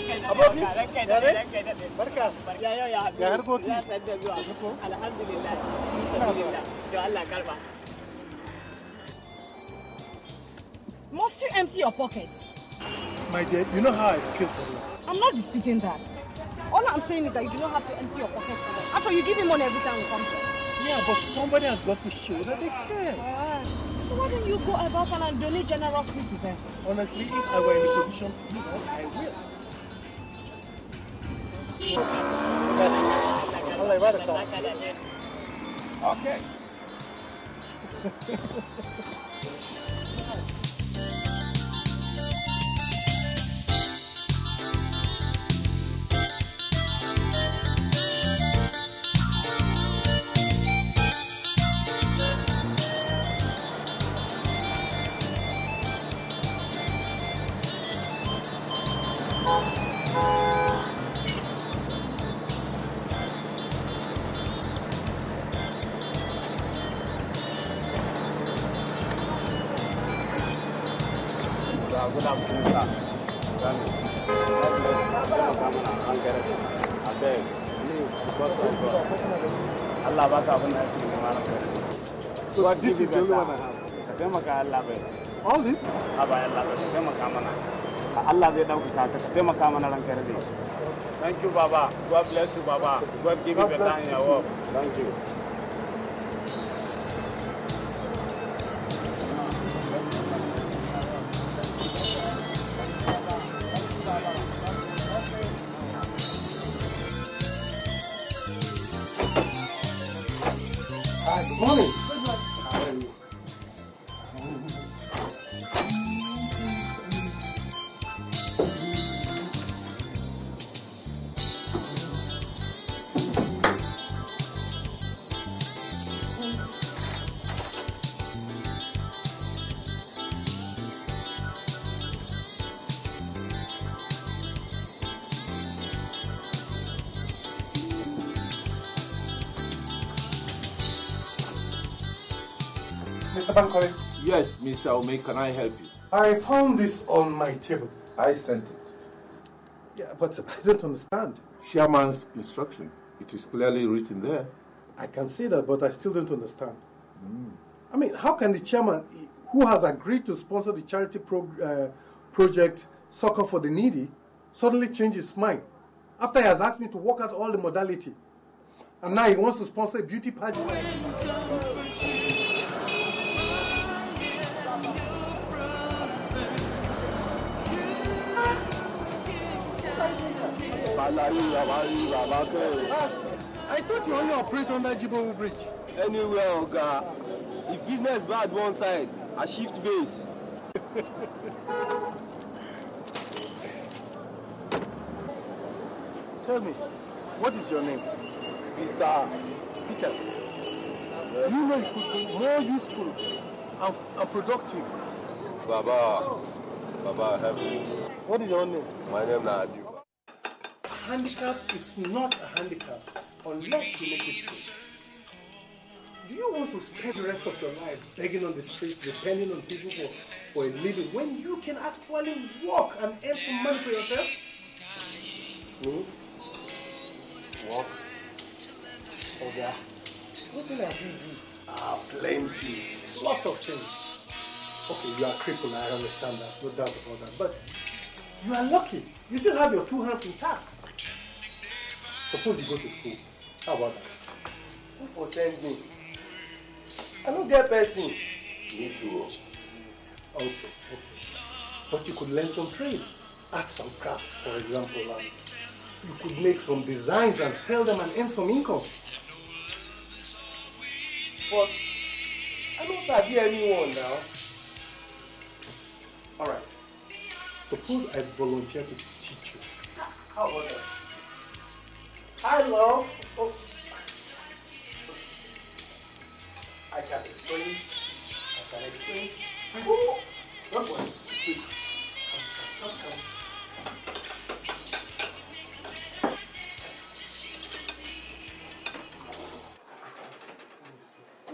Aboki? Barka. Ya harkoki? Alhamdulillah. To Allah karba. Must you empty your pockets? My dear, you know how I feel for you. I'm not disputing that. All I'm saying is that you do not have to empty your pockets for them. After you give me money every time we come here. Yeah, but somebody has got to show that they care. So why don't you go about and donate generously to them? Honestly, if I were in a position to do that, I will. Okay. Allah baka abin da ake nema na kai. So this is the only one I have. Ka taimaka Allah bai. All this? Aba Allah bai taimaka mana. Allah zai dauka ka taimaka mana ran kai dai. Thank you Baba. God bless you Baba. God give you better in your work. Thank you. Good morning. Mr. Bankole? Yes, Mr. Ome, can I help you? I found this on my table. I sent it. Yeah, but I don't understand. Chairman's instruction. It is clearly written there. I can see that, but I still don't understand. I mean, how can the chairman, who has agreed to sponsor the charity project Soccer for the Needy, suddenly change his mind after he has asked me to work out all the modality? And now he wants to sponsor a beauty pageant. I thought you only operate under Jibowu Bridge. Anywhere, Oga. If business bad one side, I shift base. Tell me, what is your name? Peter. Peter. Do you know it could be more useful and productive? Baba, help me. What is your name? My name is Adu. Handicap is not a handicap unless you make it so. Do you want to spend the rest of your life begging on the street, depending on people for a living, when you can actually work and earn some money for yourself? Work? Oga, what have you do? Plenty. Lots of things. Okay, you are crippled, I understand that, no doubt about that. But you are lucky. You still have your two hands intact. Suppose you go to school. How about that? Who for send me? I don't get person. Me too. Okay. But you could learn some trade. Add some crafts, for example. You could make some designs and sell them and earn some income. But I don't sabi anyone now. Alright. Suppose I volunteer to teach you. How about that? Hello. Oh. I can explain. Oh. Don't worry. Please. Come.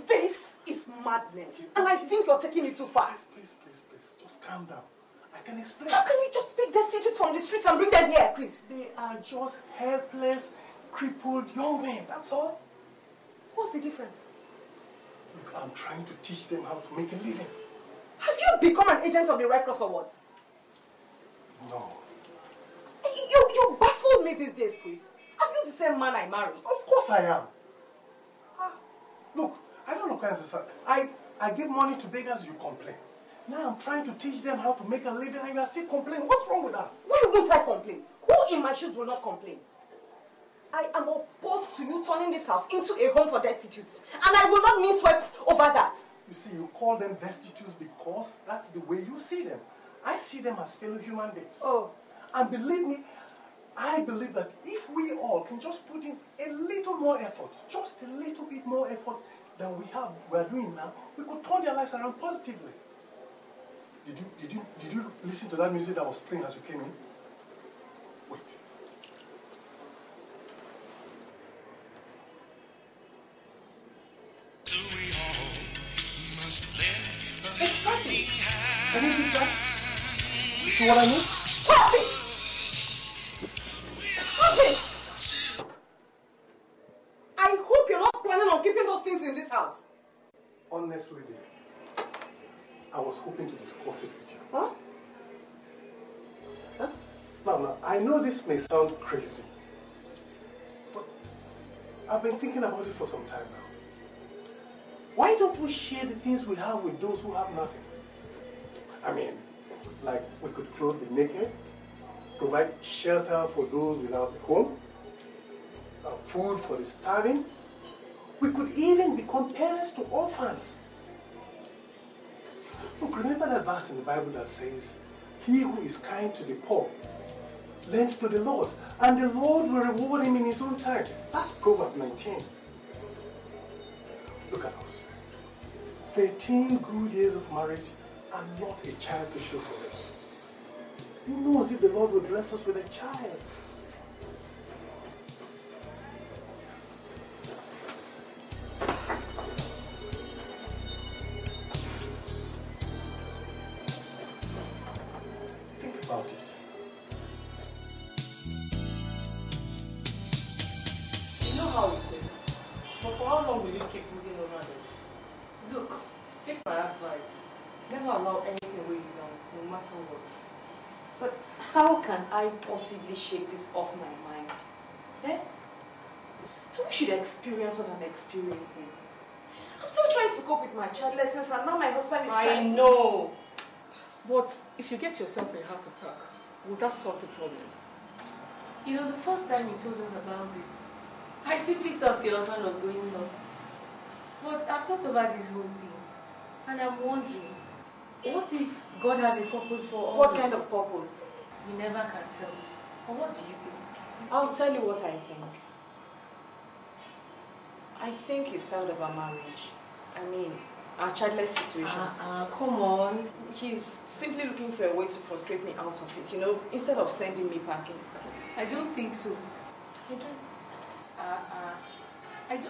This is madness. And I think you're taking it too far. Please. Just calm down. I can explain. How can you just pick destitutes from the streets and bring them here, Chris? They are just helpless, crippled young men, that's all. What's the difference? Look, I'm trying to teach them how to make a living. Have you become an agent of the Red Cross or what? No. You baffled me these days, Chris. Are you the same man I married? Of course I am. Look, I don't look at this. I give money to beggars, you complain. Now I'm trying to teach them how to make a living and you are still complaining. What's wrong with that? Why won't I complain? Who in my shoes will not complain? I am opposed to you turning this house into a home for destitutes. And I will not mince words over that. You see, you call them destitutes because that's the way you see them. I see them as fellow human beings. Oh. And believe me, I believe that if we all can just put in a little more effort, just a little bit more effort than we are doing now, we could turn their lives around positively. Did you listen to that music that was playing as you came in? Wait. Exactly. Can you beat that? You see what I mean? Stop it! Stop it! I hope you're not planning on keeping those things in this house. Honestly, dear, I was hoping to discuss it with you. Huh? Huh? Now, I know this may sound crazy, but I've been thinking about it for some time now. Why don't we share the things we have with those who have nothing? I mean, like we could clothe the naked, provide shelter for those without a home, food for the starving. We could even become parents to orphans. Look, remember that verse in the Bible that says, "He who is kind to the poor lends to the Lord, and the Lord will reward him in his own time." That's Proverbs 19. Look at us. 13 good years of marriage and not a child to show for it. Who knows if the Lord will bless us with a child? Think about it. You know how it is. But for how long will you keep brooding over this? Look, take my advice. Never allow anything weigh you down, no matter what. But how can I possibly shake this off my mind? Eh? I wish you'd experience what I'm experiencing. I'm still trying to cope with my childlessness and now my husband is trying to... I know. But if you get yourself a heart attack, will that solve the problem? You know, the first time you told us about this, I simply thought your husband was going nuts. But I've thought about this whole thing, and I'm wondering, what if God has a purpose for all What this? kind of purpose? You never can tell. Or what do you think? I'll tell you what I think. I think he's tired of our marriage. I mean, our childless situation. Come on. He's simply looking for a way to frustrate me out of it, you know, instead of sending me packing. I don't think so. I don't.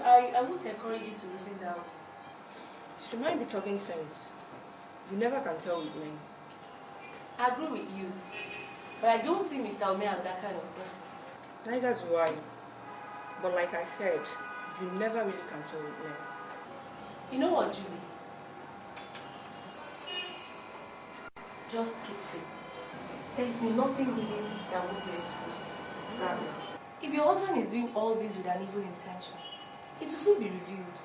I won't encourage you to reason that way. She might be talking sense. You never can tell with men. I agree with you. But I don't see Mr. Ome as that kind of person. Neither do I. But like I said, you never really can tell with men. You know what, Julie? Just keep faith. There is nothing hidden that won't be exposed. Exactly. If your husband is doing all this with an evil intention, it will soon be revealed.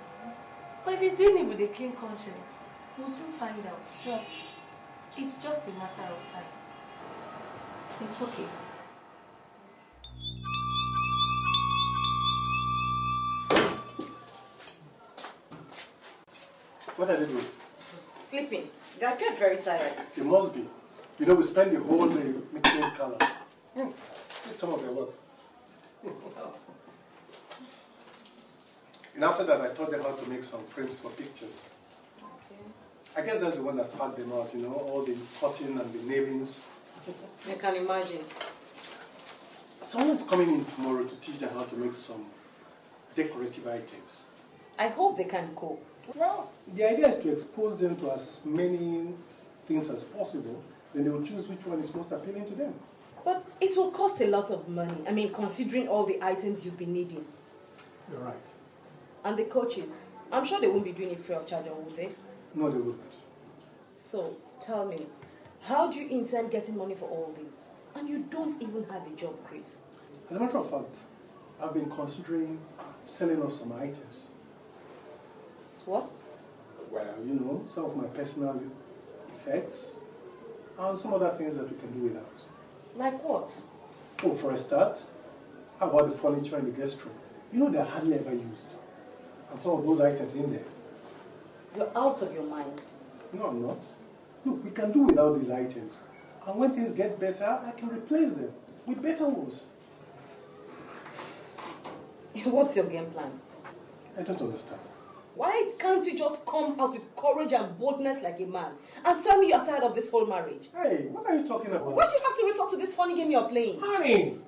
But if he's doing it with a clean conscience, we'll soon find out. Sure. It's just a matter of time. It's okay. What are they doing? Sleeping. They get very tired. It must be. You know, we spend the whole day mixing colors. It's some of their work. And after that, I taught them how to make some frames for pictures. Okay. I guess that's the one that fagged them out, you know, all the cutting and the nailings. I can imagine. Someone's coming in tomorrow to teach them how to make some decorative items. I hope they can cope. Well, the idea is to expose them to as many things as possible. Then they will choose which one is most appealing to them. But it will cost a lot of money. I mean, considering all the items you'll be needing. You're right. And the coaches, I'm sure they won't be doing it free of charge, or will they? No, they wouldn't. So, tell me, how do you intend getting money for all this? And you don't even have a job, Chris. As a matter of fact, I've been considering selling off some items. What? Well, you know, some of my personal effects and some other things that we can do without. Like what? Oh, for a start, how about the furniture in the guest room? You know, they're hardly ever used. And some of those items in there. You're out of your mind. No, I'm not. Look, we can do without these items. And when things get better, I can replace them with better ones. What's your game plan? I don't understand. Why can't you just come out with courage and boldness like a man and tell me you're tired of this whole marriage? Hey, what are you talking about? Why do you have to resort to this funny game you're playing? Honey!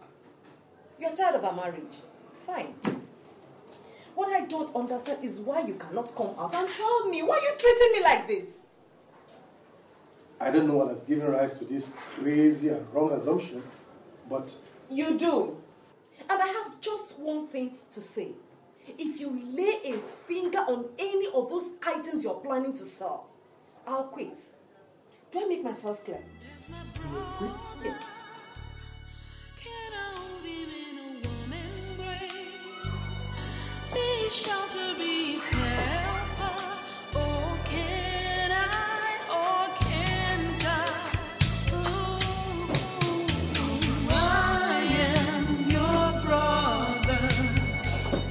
You're tired of our marriage. Fine. What I don't understand is why you cannot come out and tell me. Why are you treating me like this? I don't know what has given rise to this crazy and wrong assumption, but... You do. And I have just one thing to say. If you lay a finger on any of those items you're planning to sell, I'll quit. Do I make myself clear? You will quit? Yes. Shelter be his helper, or can I, or can't I? I am your brother.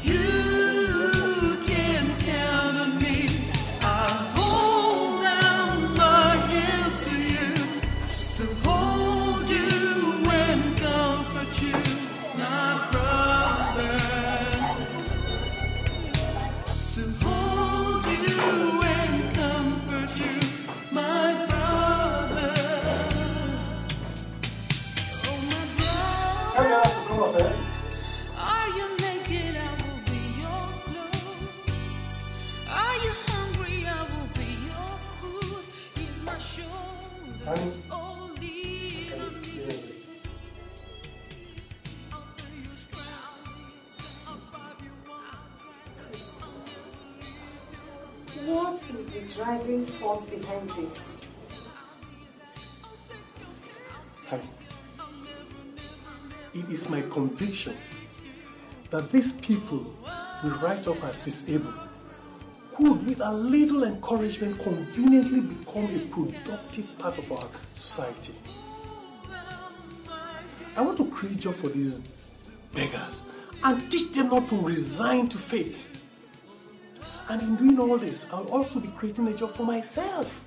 You can count on me. I hold out my hands to you, to hold you and comfort you, my brother. To hold you and comfort you, my brother. Oh, my brother. Are you naked? I will be your clothes. Are you hungry? I will be your food. Here's my shoulder. Honey, Oh, lean can you on speak me. English? I'll be your strength. I'll find you What is the driving force behind this? Honey, it is my conviction that these people we write off as disabled could, with a little encouragement, conveniently become a productive part of our society. I want to create job for these beggars and teach them not to resign to fate. And in doing all this, I'll also be creating a job for myself.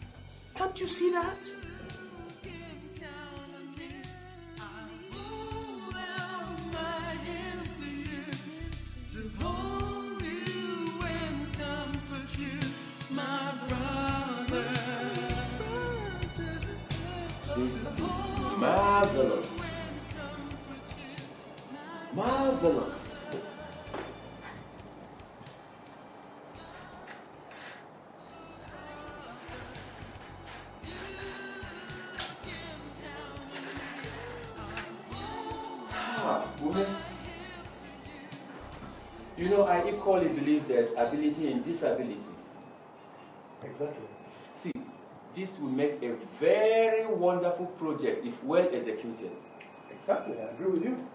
Can't you see that? This is marvelous. Marvelous. Woman, you know, I equally believe there's ability in disability. Exactly. See, this will make a very wonderful project if well executed. Exactly, I agree with you.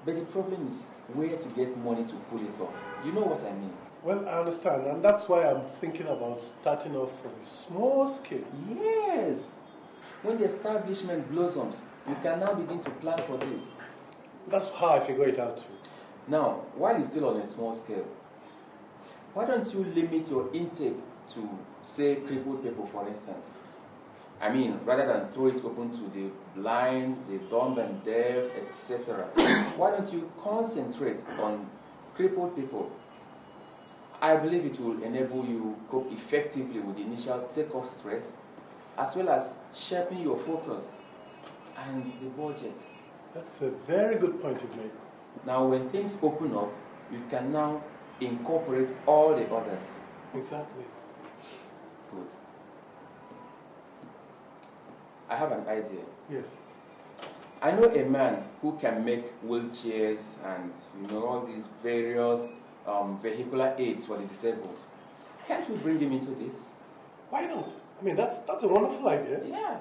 But the problem is where to get money to pull it off. You know what I mean? Well, I understand, and that's why I'm thinking about starting off from a small scale. Yes. When the establishment blossoms, you can now begin to plan for this. That's how I figure it out too. Now, while it's still on a small scale, why don't you limit your intake to, say, crippled people, for instance? I mean, rather than throw it open to the blind, the dumb and deaf, etc. Why don't you concentrate on crippled people? I believe it will enable you cope effectively with the initial takeoff stress, as well as sharpen your focus and the budget. That's a very good point you've made. Now, when things open up, you can now incorporate all the others. Exactly. Good. I have an idea. Yes. I know a man who can make wheelchairs and all these various vehicular aids for the disabled. Can't we bring him into this? Why not? I mean, that's a wonderful idea. Yeah.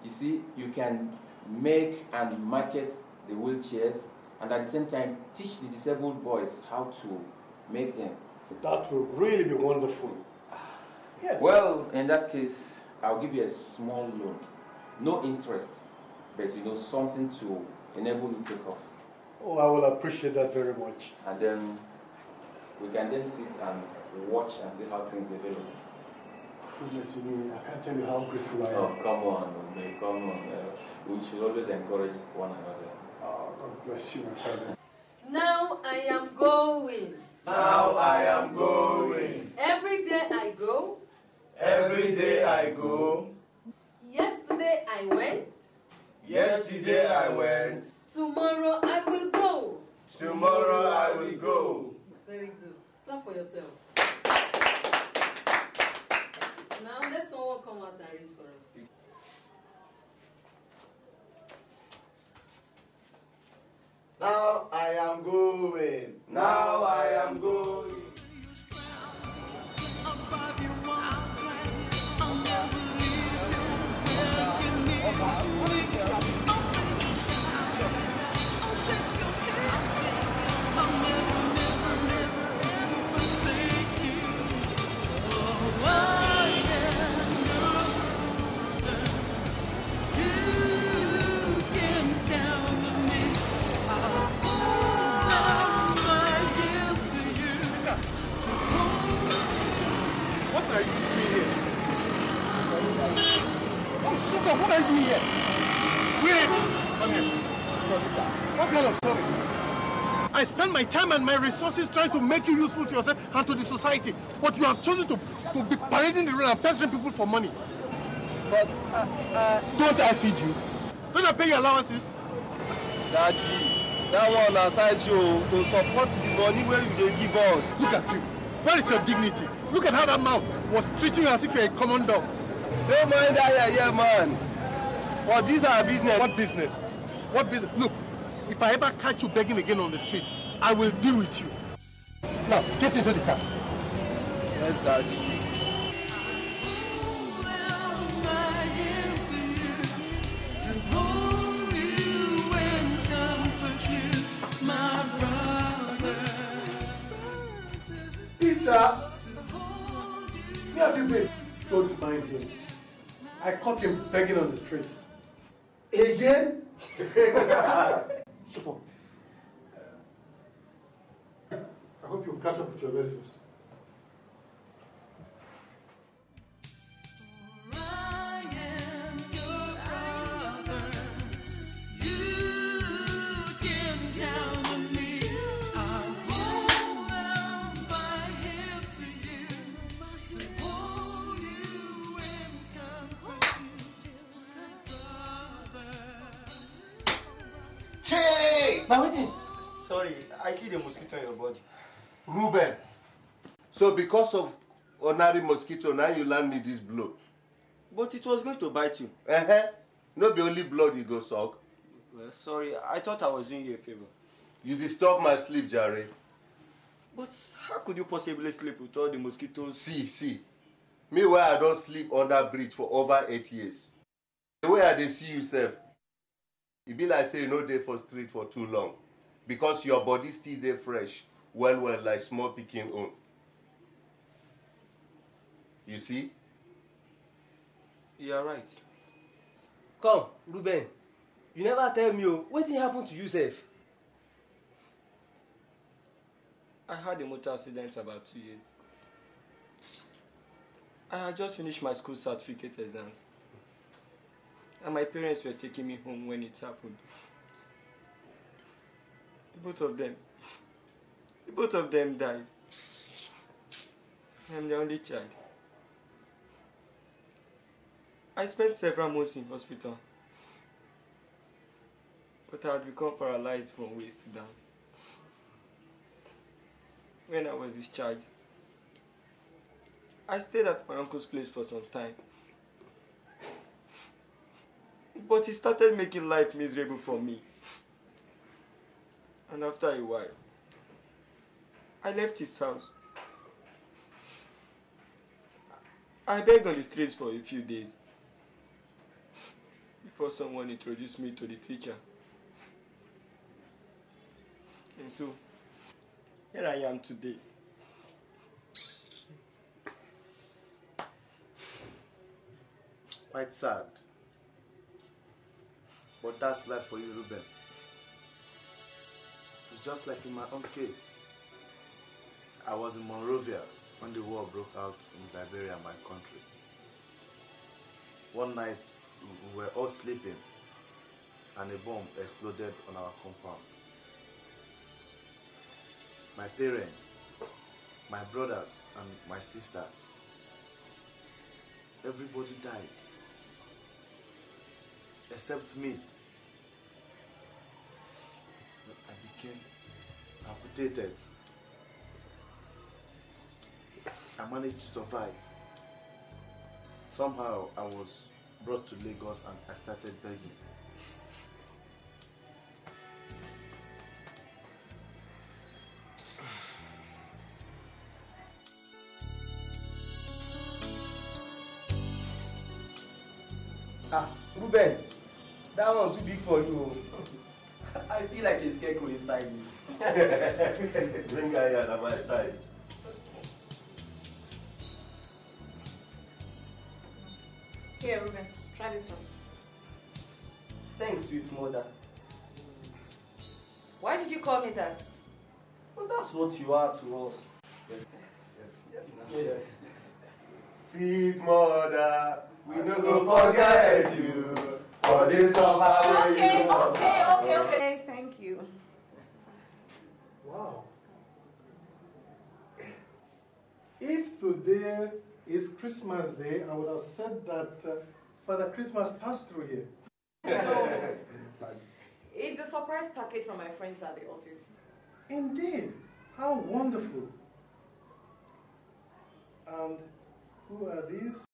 You see, you can make and market the wheelchairs and at the same time teach the disabled boys how to make them. That would really be wonderful. Yes. Well, in that case, I'll give you a small loan. No interest, but something to enable you to take off. Oh, I will appreciate that very much. And then we can then sit and watch and see how things develop. Goodness, I can't tell you how grateful I am. Oh, come on, May, come on. We should always encourage one another. Oh, God bless you, my father. Now I am going. Now I am going. Every day I go. Every day I go. Yesterday I went. Yesterday I went. Tomorrow I will go. Tomorrow I will go. Very good. Clap for yourselves. Now let someone come out and read for us. Now I am going. Now I am going. What are you doing here? Wait! Come here. What kind of story? I spend my time and my resources trying to make you useful to yourself and to the society, but you have chosen to be parading the road and pestering people for money. But, don't I feed you? Don't I pay your allowances? Daddy, that one aside you to support the money where you give us. Look at you. Where is your dignity? Look at how that mouth was treating you as if you're a common dog. Don't mind that here, man. For this our business. What business? What business? Look, if I ever catch you begging again on the street, I will deal with you. Now, get into the car. Yes, Daddy. Peter! Where have you been? Don't mind him. I caught him begging on the streets. Again? Shut up. I hope you'll catch up with your lessons. Sorry, I killed a mosquito in your body. Ruben, so because of ordinary mosquito, now you land me this blow. But it was going to bite you. No be only blood you go suck. Well, sorry, I thought I was doing you a favor. You disturb my sleep, Jerry. But how could you possibly sleep with all the mosquitoes? See. Me where I don't sleep under bridge for over 8 years. The way I dey see you, sef, it be like say you no dey for street for too long. Because your body still dey fresh, well like small pikin own. You see? You are right. Come, Ruben. You never tell me what happened to you, sef? I had a motor accident about 2 years. I had just finished my school certificate exams. And my parents were taking me home when it happened. Both of them died. I'm the only child. I spent several months in hospital. But I had become paralyzed from waist down. When I was discharged, I stayed at my uncle's place for some time. But he started making life miserable for me. And after a while, I left his house. I begged on the streets for a few days before someone introduced me to the teacher. And so, here I am today. Quite sad. But that's life for you, Ruben. It's just like in my own case. I was in Monrovia when the war broke out in Liberia, my country. One night, we were all sleeping and a bomb exploded on our compound. My parents, my brothers and my sisters, everybody died. Except me. I became amputated. I managed to survive. Somehow I was brought to Lagos and I started begging. Ah, Ruben, that one too big for you. I feel like a scarecrow inside me. Bring her here at my size. Here, Ruben, try this one. Thanks, sweet mother. Why did you call me that? Well, that's what you are to us. Yes. Sweet mother, we no go forget you for this summer. Okay, thank you. Wow. If today is Christmas Day, I would have said that Father Christmas passed through here. It's a surprise package from my friends at the office. Indeed. How wonderful. And who are these?